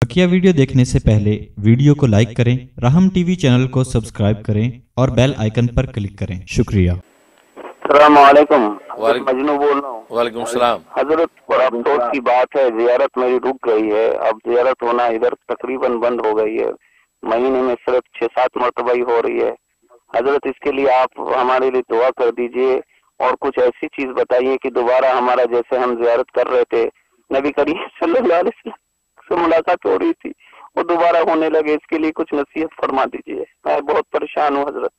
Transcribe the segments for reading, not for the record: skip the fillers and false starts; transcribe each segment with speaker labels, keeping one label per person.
Speaker 1: बकिया video देखने से पहले वीडियो को लाइक करें, राहम टीवी चैनल को सब्सक्राइब करें और बेल आइकन पर क्लिक करें। शुक्रिया।
Speaker 2: अस्सलामुअलैकुम। मजनू बोल रहा हूँ।
Speaker 3: वालेकुम सलाम।
Speaker 2: हजरत, बड़ा अफसोस की बात है, जियारत मेरी रुक गई है। अब जियारत होना इधर तकरीबन बंद हो गई है। महीने में सिर्फ 6-7 मरतबा ही हो रही है। हजरत, इसके लिए आप हमारे लिए दुआ कर दीजिए और कुछ ऐसी चीज बताइए कि दोबारा हमारा, जैसे हम जियारत कर रहे थे, नबी करीम सल्लल्लाहु अलैहि वसल्लम से मुलाकात हो रही थी, वो दोबारा होने लगे। इसके लिए कुछ नसीहत फरमा दीजिए, मैं बहुत परेशान हूँ हजरत।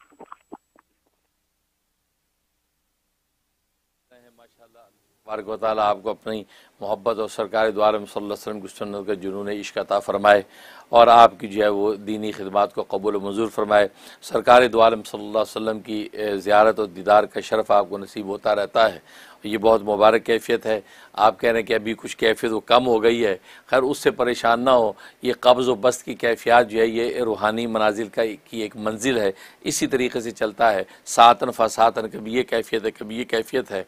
Speaker 3: तबारक व तआला आपको अपनी मोहब्बत और सरकार दो आलम सल्लल्लाहु अलैहि वसल्लम की सुन्नत का जुनून इश्क अता फरमाए और आपकी जो है वो दीनी खिदमत को कबूल व मंजूर फरमाए। सरकार दो आलम सल्लल्लाहु अलैहि वसल्लम की ज़ियारत और दीदार का शरफ़ आपको नसीब होता रहता है। ये बहुत मुबारक कैफियत है। आप कह रहे हैं कि अभी कुछ कैफियत वो कम हो गई है, खैर उससे परेशान ना हो। ये कब्ज़ व बस्त की कैफियत जो है ये रूहानी मनाजिल की एक मंजिल है, इसी तरीके से चलता है। सातन फ़सातन, कभी ये कैफियत है कभी ये कैफियत है।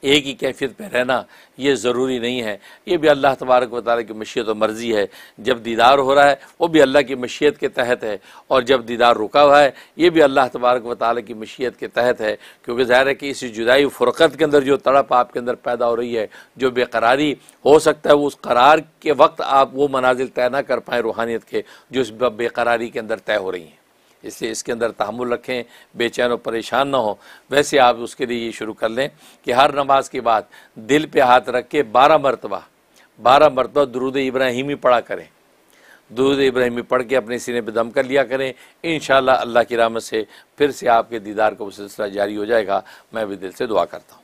Speaker 3: एक ही कैफियत पे रहना ये ज़रूरी नहीं है। ये भी अल्लाह तबारक व तआला की मशीयत और मर्ज़ी है। जब दीदार हो रहा है वो भी अल्लाह की मशीयत के तहत है, और जब दीदार रुका हुआ है ये भी अल्लाह तबारक व तआला की मशीयत के तहत है। क्योंकि ज़ाहिर है कि इस जुदाई फ़ुरक़त के अंदर जो तड़प आपके अंदर पैदा हो रही है, जो बेकरारी, हो सकता है वो उस करार के वक्त आप वो मनाजिल तय ना कर पाएँ रूहानियत के जो इस बेकरारी के अंदर तय हो रही हैं। इसलिए इसके अंदर तहम्मुल रखें, बेचैन और परेशान ना हो। वैसे आप उसके लिए ये शुरू कर लें कि हर नमाज के बाद दिल पे हाथ रख के 12 मरतबा दुरूद इब्राहीमी पढ़ा करें। दुरूद इब्राहीमी पढ़ के अपने सीने पे दम कर लिया करें। इंशाअल्लाह अल्लाह की रहमत से फिर से आपके दीदार का वो सिलसिला जारी हो जाएगा। मैं भी दिल से दुआ करता हूँ।